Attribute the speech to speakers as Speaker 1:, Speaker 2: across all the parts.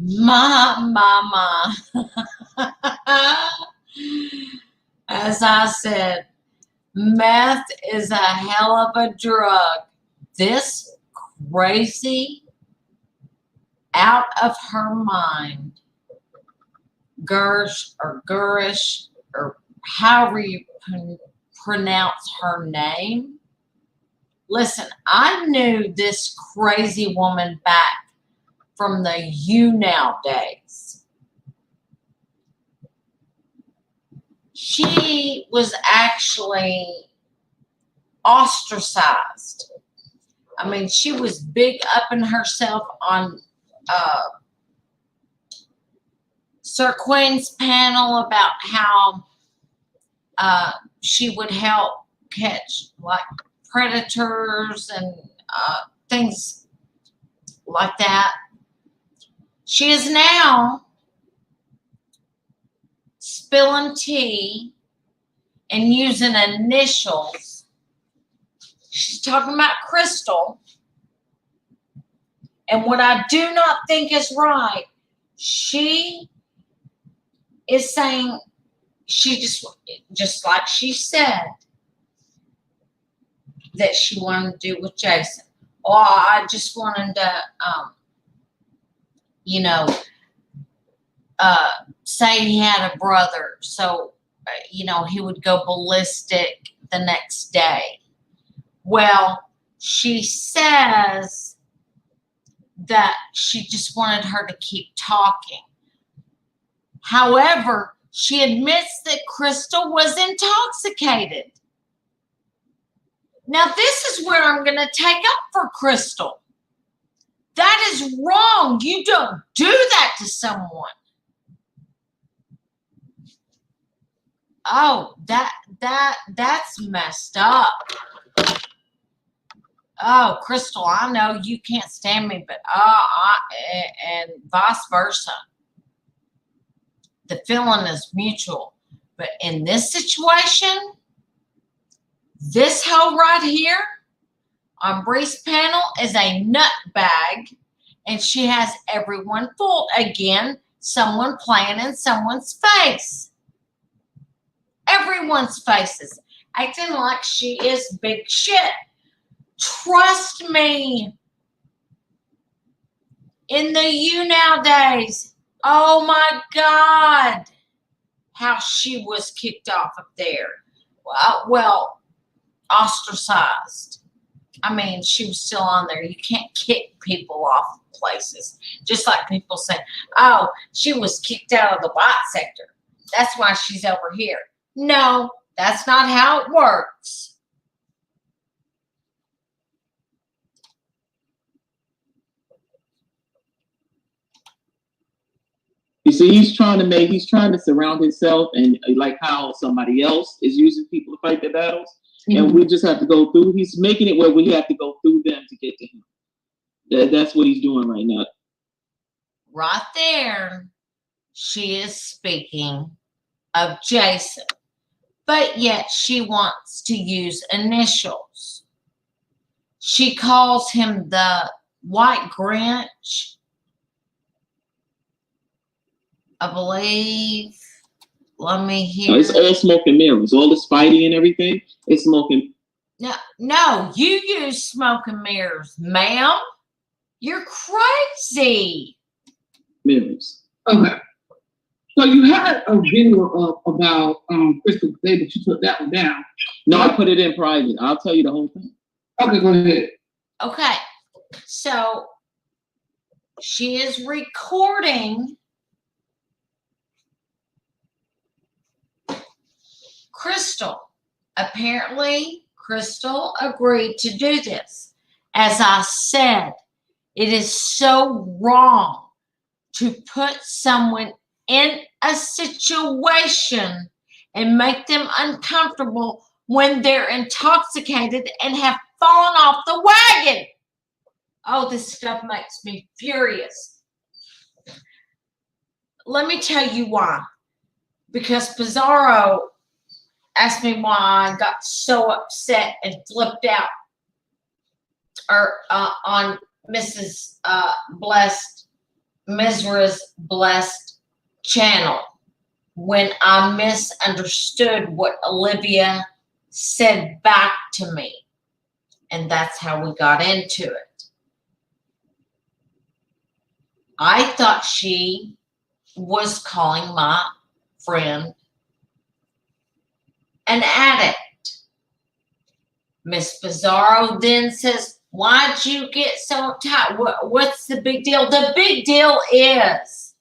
Speaker 1: My. As I said, meth is a hell of a drug. This crazy, out of her mind, Grish, or however you pronounce her name. Listen, I knew this crazy woman back from the Younow days. She was actually ostracized. I mean, she was big up in herself on Sir Quinn's panel about how she would help catch like predators and things like that. She is now spilling tea and using initials. She's talking about Crystal. And what I do not think is right, she is saying she just like she said that she wanted to do with Jason. Or I just wanted to, say he had a brother, so he would go ballistic the next day. Well, she says that she just wanted her to keep talking. However, she admits that Crystal was intoxicated. Now, this is where I'm going to take up for Crystal. That is wrong. You don't do that to someone. Oh, that's messed up. Oh, Crystal, I know you can't stand me, but and vice versa. The feeling is mutual. But in this situation, this hoe right here on Bree's panel is a nutbag, and she has everyone fooled. Again, someone playing in someone's face. Everyone's faces, acting like she is big shit. Trust me. In the Younow days, oh my God, how she was kicked off of there. Well, ostracized. I mean, she was still on there. You can't kick people off places. Just like people say, oh, she was kicked out of the white sector. That's why she's over here. No, that's not how it works.
Speaker 2: You see, he's trying to surround himself and like how somebody else is using people to fight their battles. Mm-hmm. And we just have to go through. He's making it where we have to go through them to get to him. That's what he's doing right now.
Speaker 1: Right there, she is speaking of Jason, but yet she wants to use initials. She calls him the White Grinch, I believe. Let me hear.
Speaker 2: No, it's all smoke and mirrors. All this fighting and everything, it's smoking.
Speaker 1: No, you use smoke and mirrors, ma'am. You're crazy.
Speaker 2: Mirrors.
Speaker 3: Okay. So you had a video about Crystal today, but you took that one down.
Speaker 2: No, I put it in private. I'll tell you the whole thing.
Speaker 3: Okay, go ahead.
Speaker 1: Okay. So she is recording Crystal. Apparently, Crystal agreed to do this. As I said, it is so wrong to put someone in a situation and make them uncomfortable when they're intoxicated and have fallen off the wagon. Oh, this stuff makes me furious. Let me tell you why. Because Pizarro asked me why I got so upset and flipped out on Mrs. Blessed Mizra's blessed channel when I misunderstood what Olivia said back to me. And that's how we got into it. I thought she was calling my friend an addict. Miss Bizarro then says, why'd you get so tight? What's the big deal? The big deal is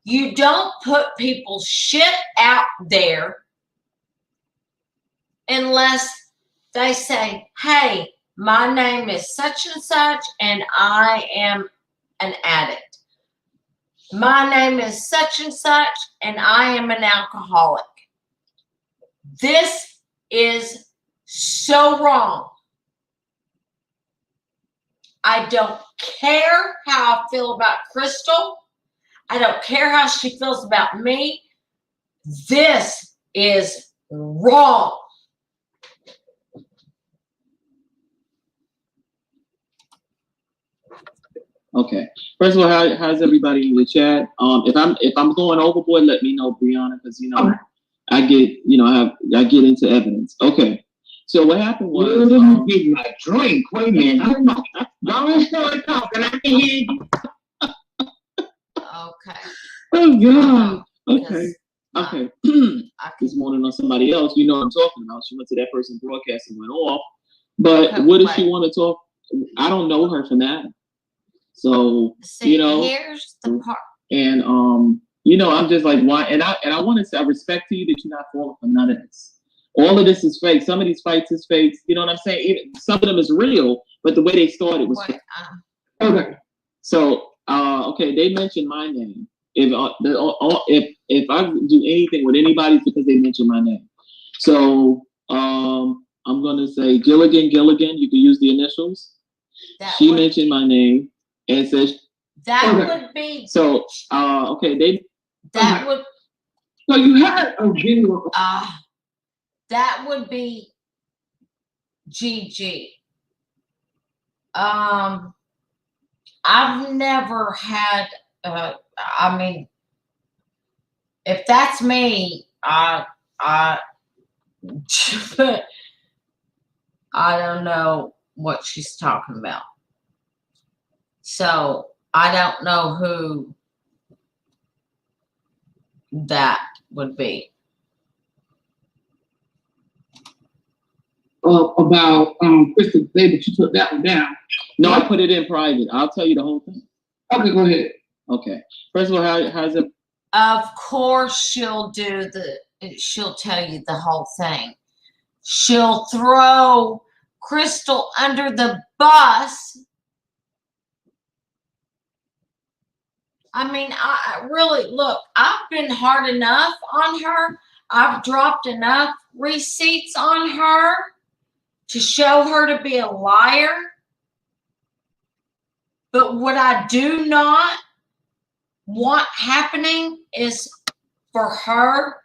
Speaker 1: you don't put people's shit out there unless they say, hey, my name is such and such and I am an addict. My name is such and such and I am an alcoholic. This is so wrong. I don't care how I feel about Crystal. I don't care how she feels about me. This is wrong.
Speaker 2: Okay. First of all, how's everybody in the chat? If I'm going overboard, let me know, Brianna, because I get into evidence. Okay. So what happened was
Speaker 3: get my drink. Wait a minute. Don't start talking. I can hear you.
Speaker 1: Okay.
Speaker 3: Oh God.
Speaker 2: Okay. Okay. This morning on somebody else, you know what I'm talking about. She went to that person's broadcast and went off. But
Speaker 1: Okay,
Speaker 2: what does she want to talk? I don't know her from that. So
Speaker 1: see, here's the part.
Speaker 2: And I'm just like, why? And I want to say I respect to you that you're not falling for none of this. All of this is fake. Some of these fights is fake. You know what I'm saying? Even some of them is real, but the way they started was fake. Okay. So okay, they mentioned my name. If I do anything with anybody, it's because they mentioned my name. So I'm gonna say Gilligan. You can use the initials. She mentioned my name and says
Speaker 1: that would be
Speaker 2: so. Okay,
Speaker 1: that would.
Speaker 3: So you had a video.
Speaker 1: That would be Gigi. I've never had. I mean, if that's me, I don't know what she's talking about. So I don't know who that would be.
Speaker 3: About Crystal Day, but you took that one down.
Speaker 2: No, I put it in private. I'll tell you the whole thing.
Speaker 3: Okay, go ahead.
Speaker 2: Okay. First of all, how's it?
Speaker 1: Of course, she'll tell you the whole thing. She'll throw Crystal under the bus. I mean, I really, look, I've been hard enough on her. I've dropped enough receipts on her to show her to be a liar. But what I do not want happening is for her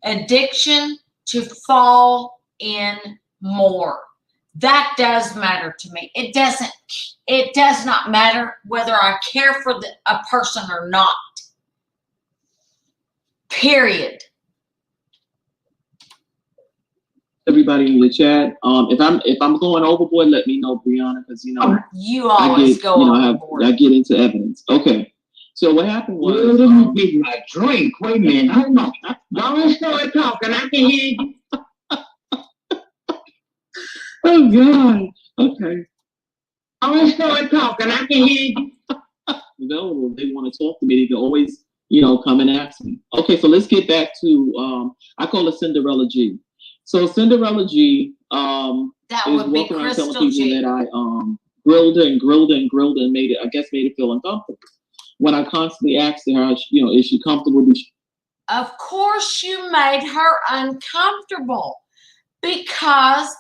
Speaker 1: addiction to fall in more. That does matter to me. It does not matter whether I care for a person or not. Period.
Speaker 2: Everybody in the chat. If I'm going overboard, let me know, Brianna, because
Speaker 1: you always go overboard.
Speaker 2: I get into evidence. Okay. So what happened was
Speaker 3: get my drink. Wait a minute. Don't start talking. I can hear you.
Speaker 2: Oh God. Okay.
Speaker 3: Don't start talking. I can hear you.
Speaker 2: Available. They want to talk to me. They can always, come and ask me. Okay, so let's get back to I call it Cinderella G. So Cinderella G
Speaker 1: that
Speaker 2: is
Speaker 1: would be
Speaker 2: walking around
Speaker 1: Crystal
Speaker 2: telling people
Speaker 1: G.
Speaker 2: that I grilled and made it feel uncomfortable. When I constantly asked her, is she comfortable?
Speaker 1: Of course you made her uncomfortable because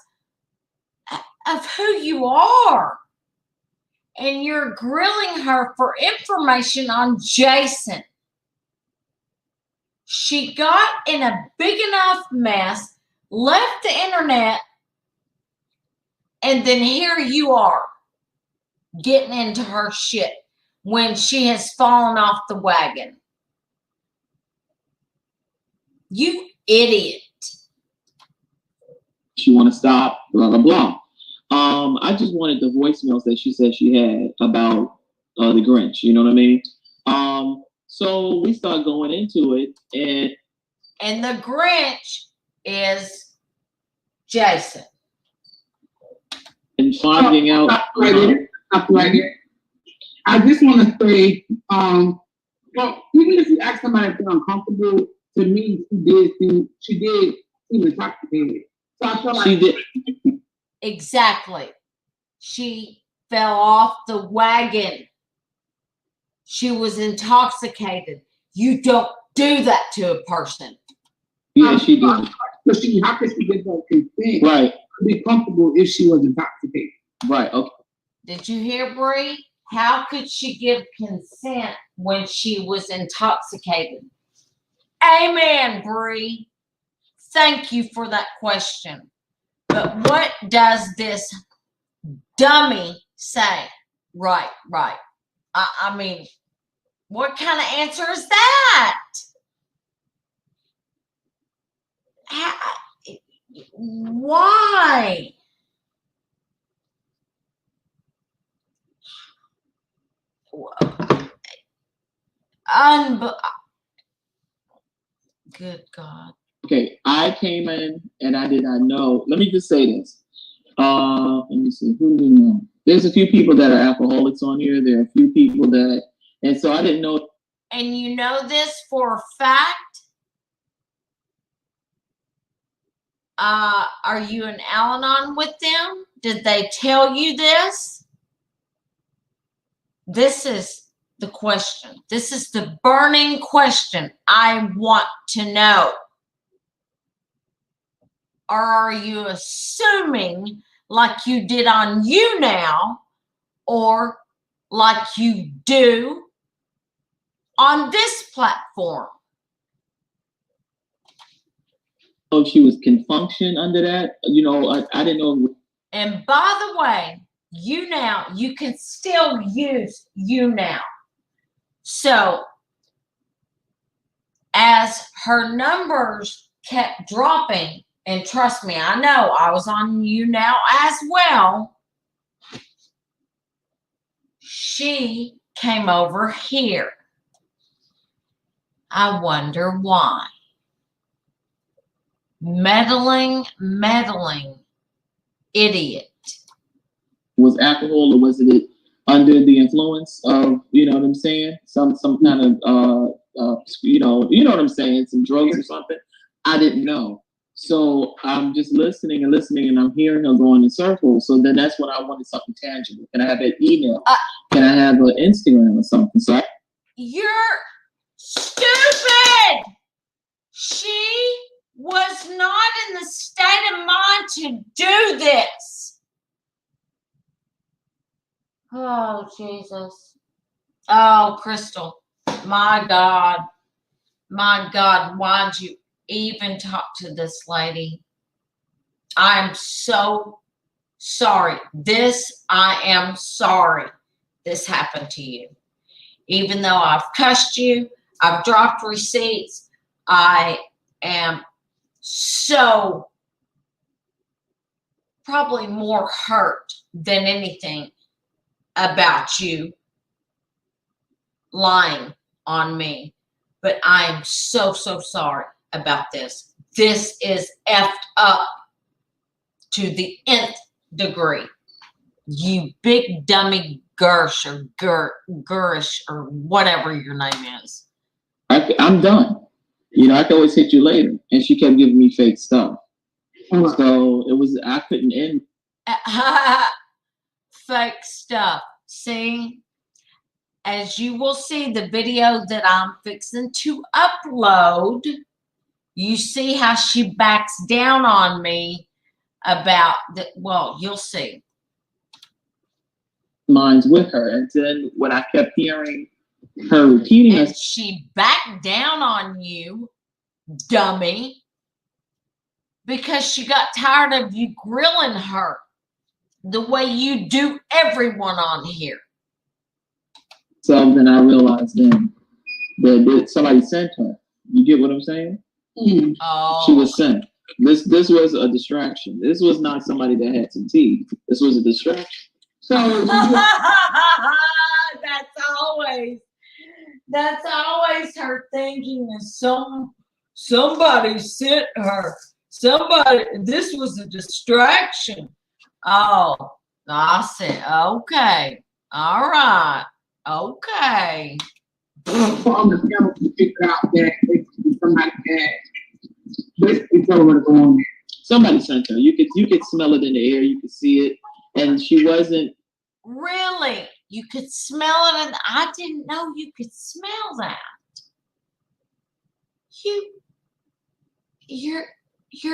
Speaker 1: of who you are. And you're grilling her for information on Jason. She got in a big enough mess, left the internet, and then here you are getting into her shit. when she has fallen off the wagon. You idiot.
Speaker 2: She want to stop, blah, blah, blah. I just wanted the voicemails that she said she had about the Grinch. You know what I mean? So we start going into it,
Speaker 1: and the Grinch is Jason.
Speaker 2: And finding out.
Speaker 3: Stop right there. I just want to say, well, even if you ask somebody if they're uncomfortable, to me, she did seem intoxicated. So I feel like
Speaker 2: she did.
Speaker 1: Exactly. She fell off the wagon. She was intoxicated. You don't do that to a person.
Speaker 2: Yeah, she did.
Speaker 3: So how could she get that consent?
Speaker 2: Right.
Speaker 3: To be comfortable if she was intoxicated.
Speaker 2: Right. Okay.
Speaker 1: Did you hear, Bree? How could she give consent when she was intoxicated? Amen, Bree. Thank you for that question. But what does this dummy say? Right. I mean, what kind of answer is that? Why? Good God.
Speaker 2: Okay, I came in and I did not know. Let me just say this. Let me see. Who do we know? There's a few people that are alcoholics on here. There are a few people that, and so I didn't know.
Speaker 1: And you know this for a fact? Are you in Al-Anon with them? Did they tell you this? This is the question. This is the burning question I want to know. Or are you assuming like you did on Younow or like you do on this platform?
Speaker 2: Oh, she can function under that. You know, I didn't know.
Speaker 1: And by the way, Younow, you can still use Younow. So as her numbers kept dropping, and trust me, I know I was on Younow as well, she came over here. I wonder why. Meddling idiot.
Speaker 2: Was alcohol or was it under the influence of, you know what I'm saying? Some kind of you know what I'm saying? Some drugs or something. I didn't know. So I'm just listening and I'm hearing her going in circles. So then that's when I wanted something tangible. Can I have an email? Can I have an Instagram or something? So
Speaker 1: you're stupid. She was not in the state of mind to do this. Oh, Jesus. Oh, Crystal. My God. Why'd you even talk to this lady? I'm so sorry. I am sorry this happened to you. Even though I've cussed you, I've dropped receipts, I am so probably more hurt than anything about you lying on me. But I am so sorry about this. This is effed up to the nth degree. You big dummy Grish or whatever your name is.
Speaker 2: I'm done. You know, I can always hit you later. And she kept giving me fake stuff. So I couldn't end.
Speaker 1: Fake stuff. See? As you will see the video that I'm fixing to upload, you see how she backs down on me about that. Well, you'll see.
Speaker 2: Minds with her. And then when I kept hearing her repeating
Speaker 1: and she backed down on you, dummy, because she got tired of you grilling her the way you do everyone on here.
Speaker 2: So then I realized then that somebody sent her. You get what I'm saying?
Speaker 1: Oh.
Speaker 2: She was sent. This was a distraction. This was not somebody that had some tea. This was a distraction.
Speaker 3: So
Speaker 1: that's always her thinking is somebody sent her. This was a distraction. Oh, I said, okay. All right. Okay.
Speaker 3: on the camera to figure out that somebody had basically told her to go on there.
Speaker 2: Somebody sent her. You could smell it in the air. You could see it, and she wasn't.
Speaker 1: Really? You could smell it, and I didn't know you could smell that. You're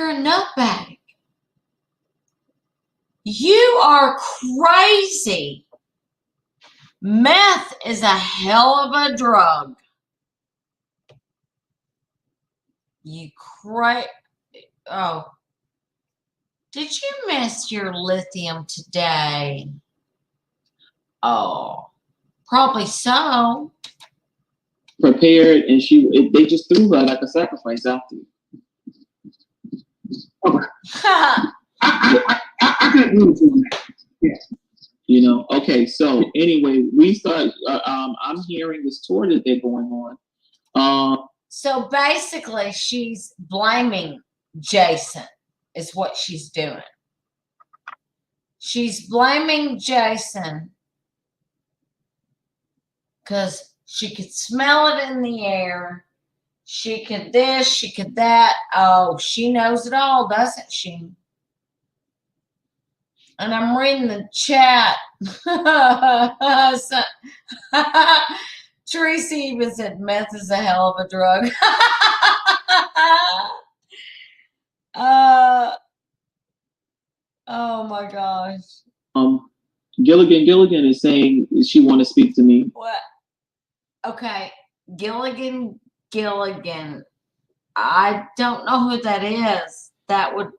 Speaker 1: a nutbag. You are crazy. Meth is a hell of a drug. Oh. Did you miss your lithium today? Oh, probably so.
Speaker 2: Prepared, and they just threw her like a sacrifice out there.
Speaker 3: Okay. I can agree with you on that. Yeah.
Speaker 2: You know. Okay. So anyway, we start. I'm hearing this tour that they're going on.
Speaker 1: So basically, she's blaming Jason. Is what she's doing. She's blaming Jason because she could smell it in the air. She could this, she could that. Oh, she knows it all, doesn't she? And I'm reading the chat. Teresa even said meth is a hell of a drug. Oh my gosh.
Speaker 2: Gilligan is saying she want to speak to me.
Speaker 1: What? Okay, Gilligan. I don't know who that is. That would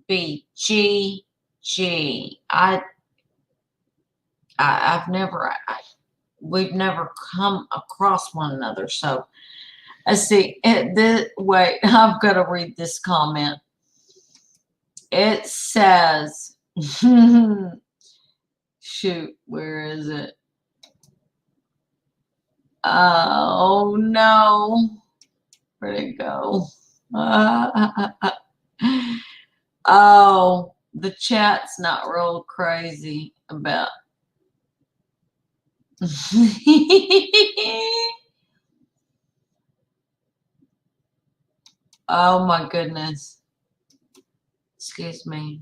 Speaker 1: be G. We've never come across one another. So I see. Wait, I've got to read this comment. It says, shoot, where is it? Oh no, where'd it go? Oh, the chat's not real crazy about. Oh my goodness. Excuse me.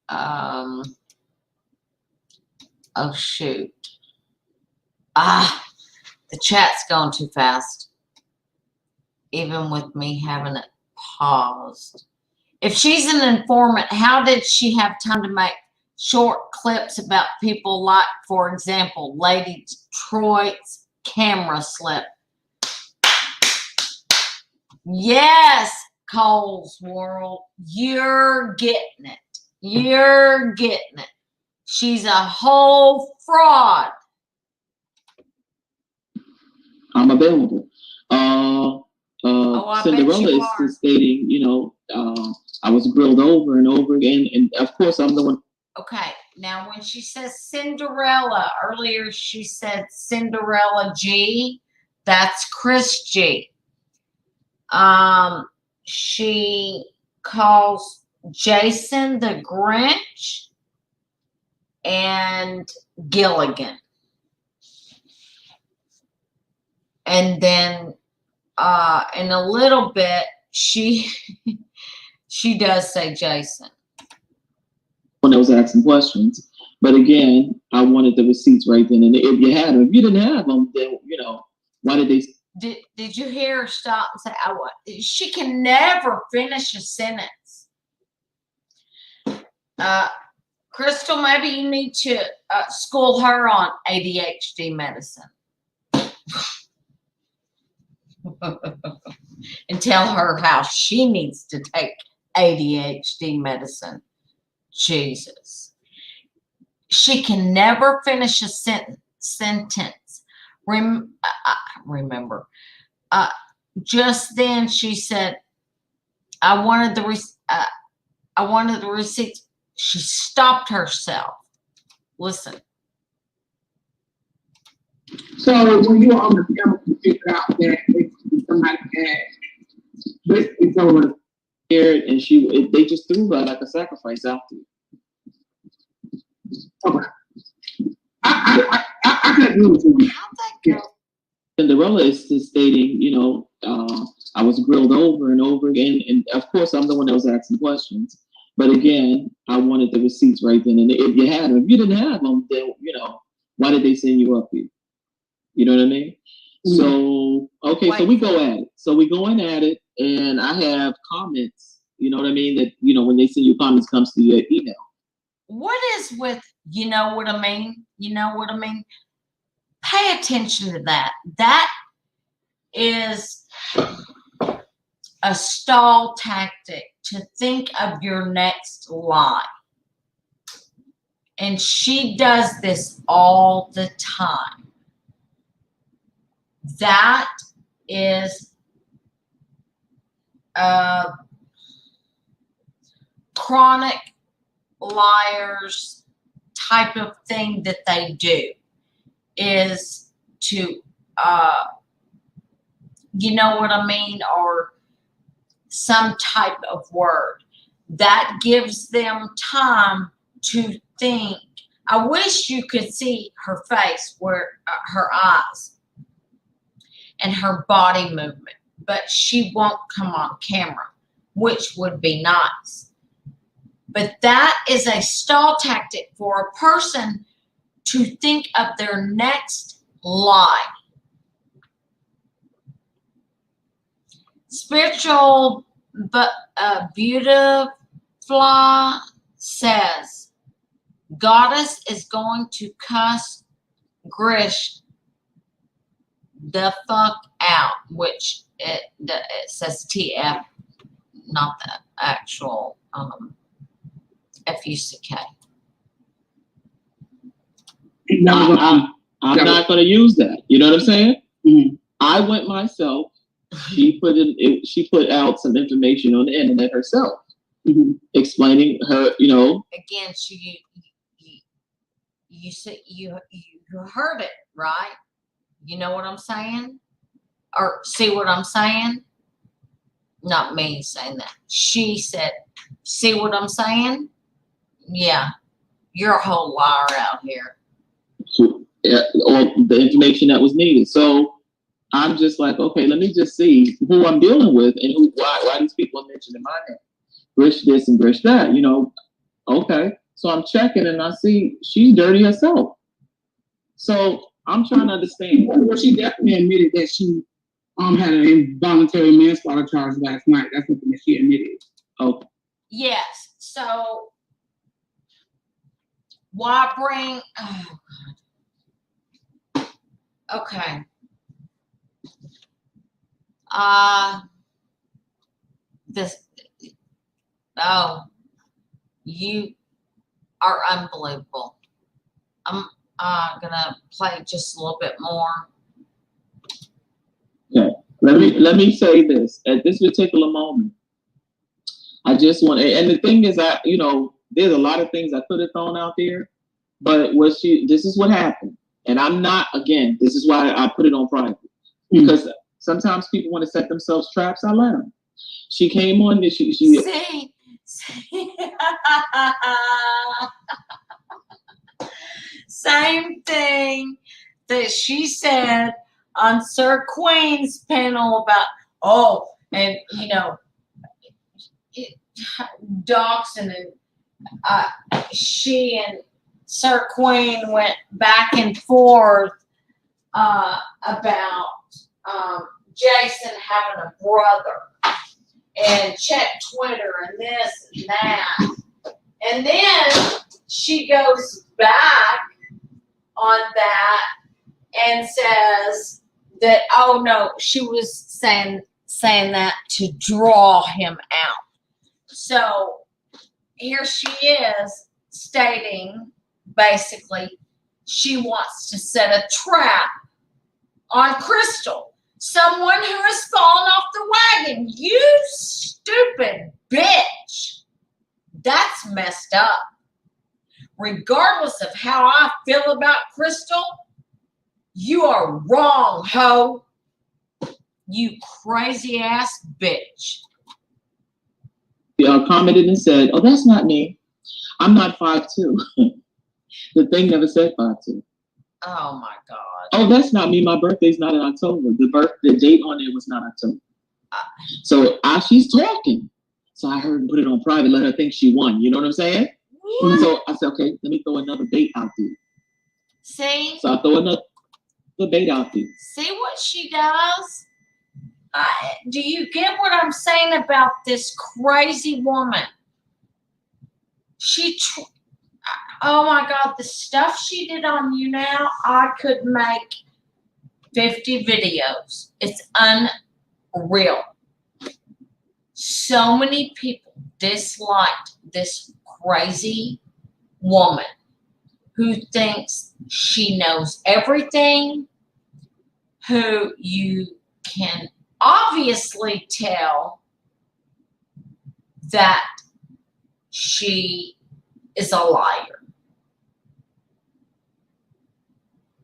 Speaker 1: Oh shoot. The chat's going too fast. Even with me having it paused. If she's an informant, how did she have time to make short clips about people like, for example, Lady Detroit's camera slip? Yes, Cole's World. You're getting it. You're getting it. She's a whole fraud.
Speaker 2: I'm available. Cinderella is stating, I was grilled over and over again, and of course I'm the one.
Speaker 1: Okay, now when she says Cinderella, earlier she said Cinderella G. That's Chris G. She calls Jason the Grinch and Gilligan. And then in a little bit, she does say Jason.
Speaker 2: When I was asking questions. But again, I wanted the receipts right then. And if you had them, if you didn't have them, then, why did they?
Speaker 1: Did you hear her stop and say, "Oh, she can never finish a sentence"? Crystal, maybe you need to school her on ADHD medicine. And tell her how she needs to take ADHD medicine. Jesus. she can never finish a sentence. Remember, just then she said, I wanted the receipts. She stopped herself. Listen.
Speaker 3: So when you were on the camera, you figured out that basically somebody had basically told her
Speaker 2: scared, and they just threw her like a sacrifice out there.
Speaker 3: Okay. I can agree with you.
Speaker 1: How'd that go?
Speaker 2: Cinderella is stating, I was grilled over and over again, and of course I'm the one that was asking questions. But again, I wanted the receipts right then and there. If you had them, if you didn't have them, then why did they send you up here? You know what I mean? Mm-hmm. So okay, so we go at it. So we going at it, and I have comments. You know what I mean? That when they send you comments, comes to your email.
Speaker 1: What is with you know what I mean? You know what I mean? Pay attention to that. That is a stall tactic to think of your next lie. And she does this all the time. That is a chronic liars type of thing that they do, is to you know what I mean, or some type of word that gives them time to think. I wish you could see her face, where her eyes and her body movement, but she won't come on camera, which would be nice. But that is a stall tactic for a person to think of their next lie. Spiritual but Beautifly says, Goddess is going to cuss Grish the fuck out, which it says TF, not the actual FUCK.
Speaker 2: I'm not going to use that. You know what I'm saying? Mm-hmm. I went myself. She put out some information on the internet herself, explaining her.
Speaker 1: Again, you said you heard it right. You know what I'm saying, or see what I'm saying? Not me saying that. She said, "See what I'm saying?" Yeah, you're a whole liar out here.
Speaker 2: All the information that was needed. So I'm just like, okay, let me just see who I'm dealing with and why these people are mentioning my name. Grish this and Grish that, Okay. So I'm checking and I see she's dirty herself. So I'm trying to understand.
Speaker 3: Well, she definitely admitted that she had an involuntary manslaughter charge last night. That's something that she admitted.
Speaker 2: Okay.
Speaker 1: Yes. So why bring? Oh God. Okay. You are unbelievable. I'm gonna play just a little bit more.
Speaker 2: Okay. Let me say this. At this particular moment, I just want, and the thing is, there's a lot of things I could have thrown out there, but this is what happened. And I'm not, again, this is why I put it on private. Because sometimes people want to set themselves traps. I let them. She came on this.
Speaker 1: See. Same thing that she said on Sir Queen's panel about, and Dawson and she and Sir Queen went back and forth about Jason having a brother, and check Twitter and this and that. And then she goes back on that and says that, oh no, she was saying that to draw him out. So here she is stating basically, she wants to set a trap on Crystal. Someone who has fallen off the wagon. You stupid bitch. That's messed up. Regardless of how I feel about Crystal, you are wrong, ho. You crazy ass bitch.
Speaker 2: Commented and said, "Oh, that's not me. I'm not 5'2". The thing never said 5'2".
Speaker 1: Oh my God.
Speaker 2: Oh, that's not me. My birthday's not in October. The date on it was not October. So she's talking. So I heard put it on private, let her think she won. You know what I'm saying?
Speaker 1: What?
Speaker 2: So I said, okay, let me throw another bait out there.
Speaker 1: See?
Speaker 2: So I throw another bait out there.
Speaker 1: See what she does? Do you get what I'm saying about this crazy woman? Oh my God, the stuff she did on Younow, I could make 50 videos. It's unreal. So many people disliked this crazy woman who thinks she knows everything, who you can obviously tell that she is a liar.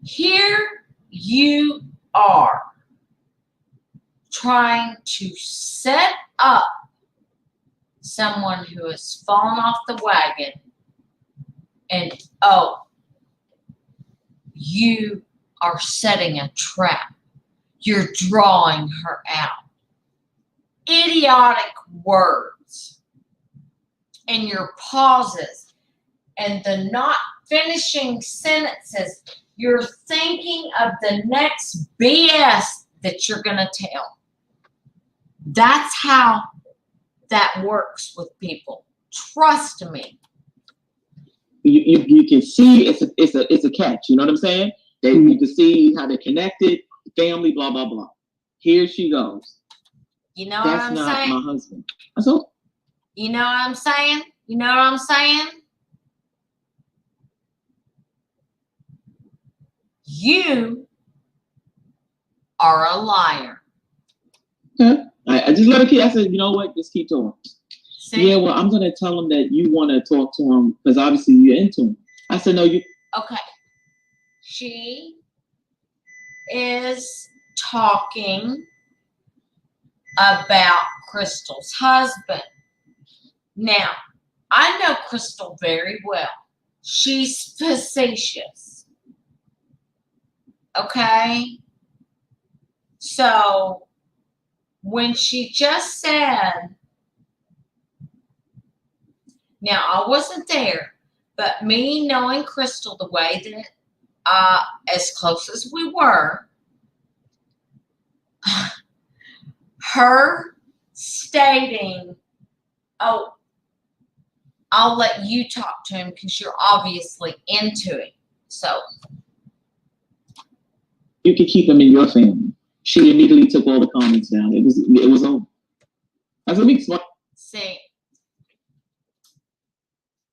Speaker 1: Here you are trying to set up someone who has fallen off the wagon, and you are setting a trap. You're drawing her out. Idiotic words and your pauses and the not finishing sentences. You're thinking of the next BS that you're going to tell. That's how that works with people. Trust me.
Speaker 2: You can see it's a catch. You know what I'm saying? You can see how they're connected, family, blah blah blah. Here she goes.
Speaker 1: You know
Speaker 2: That's
Speaker 1: what I'm
Speaker 2: not
Speaker 1: saying?
Speaker 2: my husband. That's all.
Speaker 1: You know what I'm saying? You know what I'm saying? You are a liar.
Speaker 2: Okay. I just let her keep. I said, you know what? Just keep talking.
Speaker 1: See?
Speaker 2: Yeah, well, I'm gonna tell him that you want to talk to him because obviously you're into him. I said, no, you.
Speaker 1: Okay. She is talking about Crystal's husband. Now, I know Crystal very well. She's facetious. Okay? So, when she just said, now I wasn't there, but me knowing Crystal the way that, as close as we were, her stating, oh, I'll let you talk to him because you're obviously into him. So
Speaker 2: you could keep him in your family. She immediately took all the comments down. It was over. That's what makes smart.
Speaker 1: see,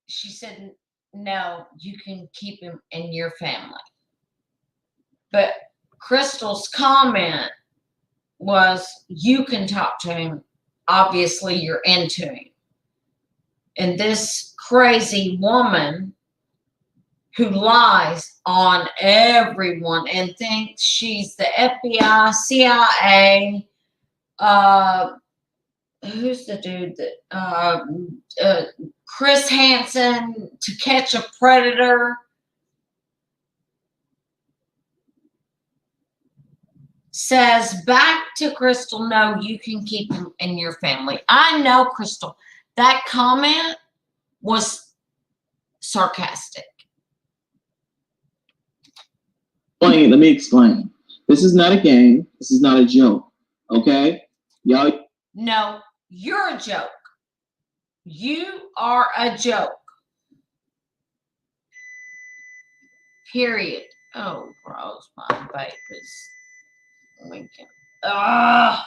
Speaker 1: she said, no, you can keep him in your family. But Crystal's comment was, you can talk to him. Obviously, you're into him. And this crazy woman who lies on everyone and thinks she's the FBI, CIA, who's the dude that, Chris Hansen, To Catch a Predator, says back to Crystal, no, you can keep him in your family. I know, Crystal, that comment was sarcastic.
Speaker 2: Let me explain. This is not a game. This is not a joke. Okay? Y'all.
Speaker 1: No, you're a joke. You are a joke. Period. Oh, gross. My vape is winking. Ugh.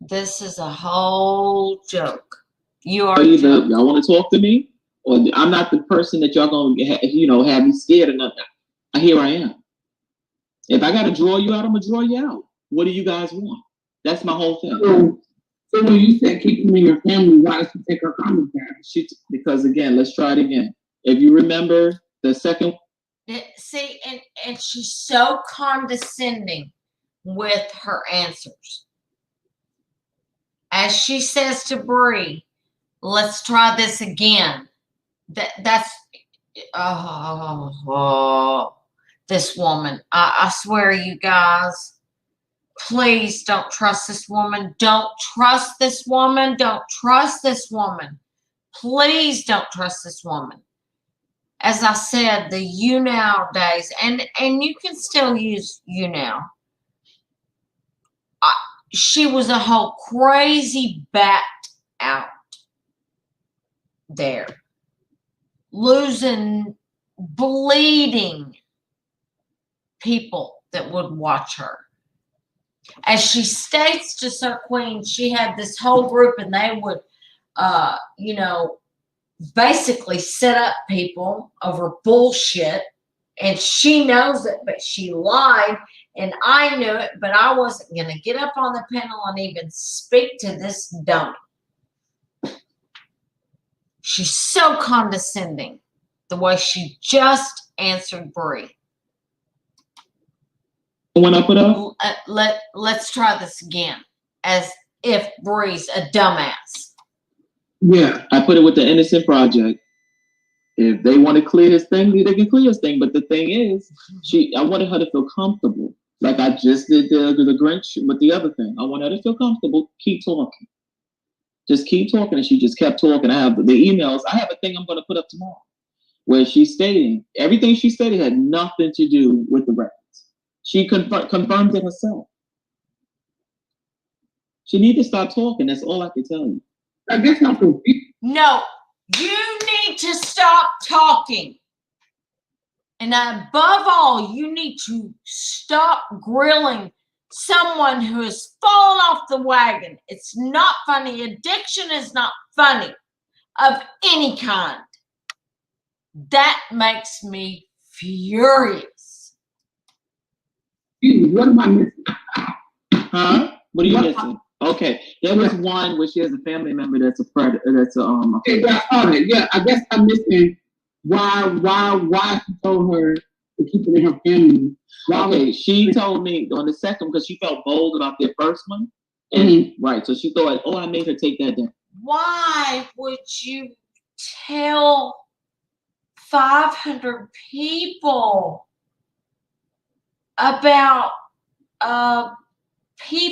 Speaker 1: This is a whole joke. You are
Speaker 2: either y'all want to talk to me, or I'm not the person that y'all gonna have me scared or nothing. Here I am. If I gotta draw you out, I'm gonna draw you out. What do you guys want? That's my whole thing.
Speaker 3: So when you said keep them in your family, why did she take her comments down?
Speaker 2: Because again, let's try it again. If you remember the second.
Speaker 1: See, and she's so condescending with her answers. As she says to Bree, let's try this again. That's this woman. I swear, you guys, please don't trust this woman. Don't trust this woman. Don't trust this woman. Please don't trust this woman. As I said, the Younow days, and you can still use Younow. She was a whole crazy bat out there, losing, bleeding people that would watch her. As she states to Sir Queen, she had this whole group, and they would, basically set up people over bullshit, and she knows it, but she lied, and I knew it, but I wasn't going to get up on the panel and even speak to this dummy. She's so condescending, the way she just answered Bree.
Speaker 2: When I put up?
Speaker 1: Let's try this again, as if Bree's a dumbass.
Speaker 2: Yeah, I put it with the Innocent Project. If they want to clear his thing, they can clear his thing. But the thing is, I wanted her to feel comfortable, like I just did the Grinch with the other thing. I want her to feel comfortable. Keep talking. Just keep talking. And she just kept talking. I have the emails. I have a thing I'm going to put up tomorrow where she's stating everything she stated had nothing to do with the records. She confirmed it herself. She need to stop talking. That's all I can tell you.
Speaker 3: I guess I'm confused.
Speaker 1: No, you need to stop talking. And above all, you need to stop grilling someone who has fallen off the wagon. It's not funny. Addiction is not funny of any kind. That makes me furious.
Speaker 3: What am I missing?
Speaker 2: Huh? What are you missing? Okay, there was one where she has a family member that's a predator. That's
Speaker 3: yeah, I guess I'm missing why she told her to keep it in her family.
Speaker 2: Okay, she told me on the second because she felt bold about the first one, and right, so she thought, oh, I made her take that down.
Speaker 1: Why would you tell 500 people about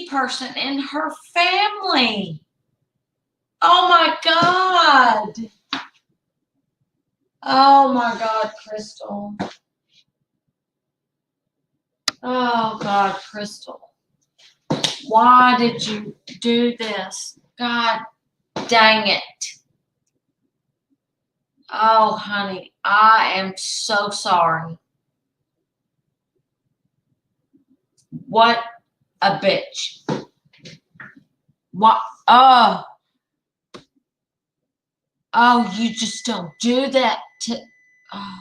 Speaker 1: person in her family? Oh my God. Oh my God, Crystal. Oh God, Crystal. Why did you do this? God dang it. Oh, honey, I am so sorry. What a bitch. What? Oh, you just don't do that to. Oh.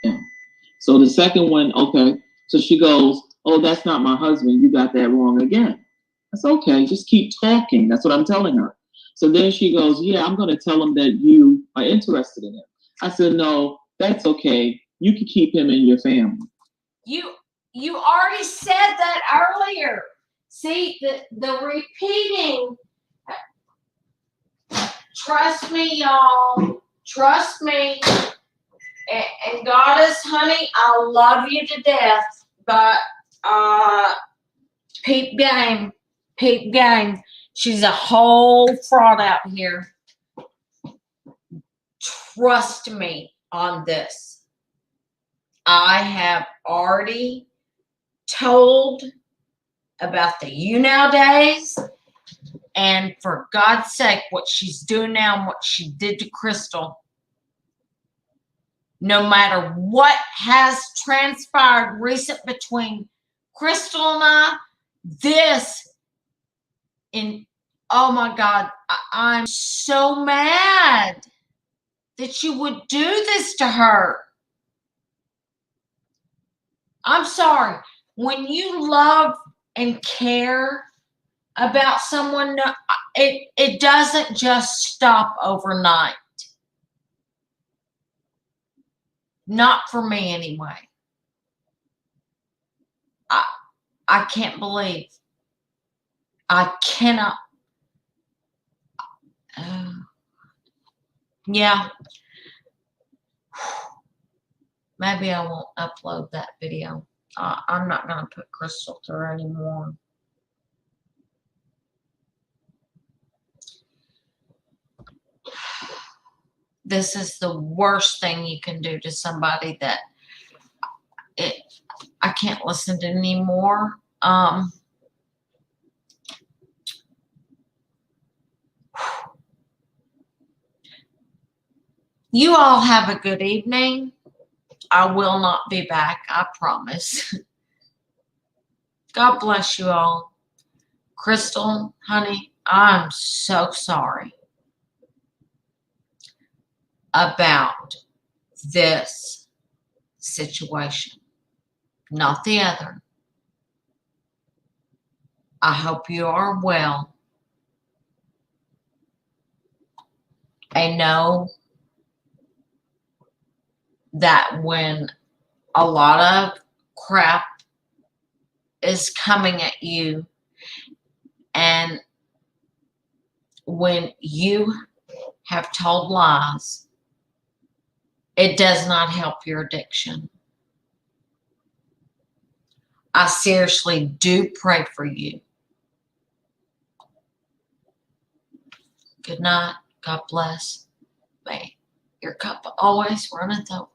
Speaker 2: Yeah. So the second one, okay. So she goes, oh, that's not my husband. You got that wrong again. That's okay. Just keep talking. That's what I'm telling her. So then she goes, yeah, I'm going to tell him that you are interested in him. I said, no, that's okay. You can keep him in your family.
Speaker 1: You already said that earlier. See, the repeating. Trust me, y'all. Trust me. And Goddess, honey, I love you to death. But peep game. Peep game. She's a whole fraud out here. Trust me on this. I have already told about the Younow days, and for God's sake, what she's doing now and what she did to Crystal. No matter what has transpired recent between Crystal and I, this Oh my God, I'm so mad that you would do this to her. I'm sorry. When you love and care about someone, it doesn't just stop overnight. Not for me anyway. I can't believe. I cannot. Yeah. Maybe I won't upload that video. I'm not going to put Crystal through anymore. This is the worst thing you can do to somebody that I can't listen to anymore. You all have a good evening. I will not be back, I promise. God bless you all. Crystal, honey, I'm so sorry about this situation, not the other. I hope you are well. I know that when a lot of crap is coming at you, and when you have told lies, it does not help your addiction. I seriously do pray for you. Good night. God bless. May your cup always runneth over.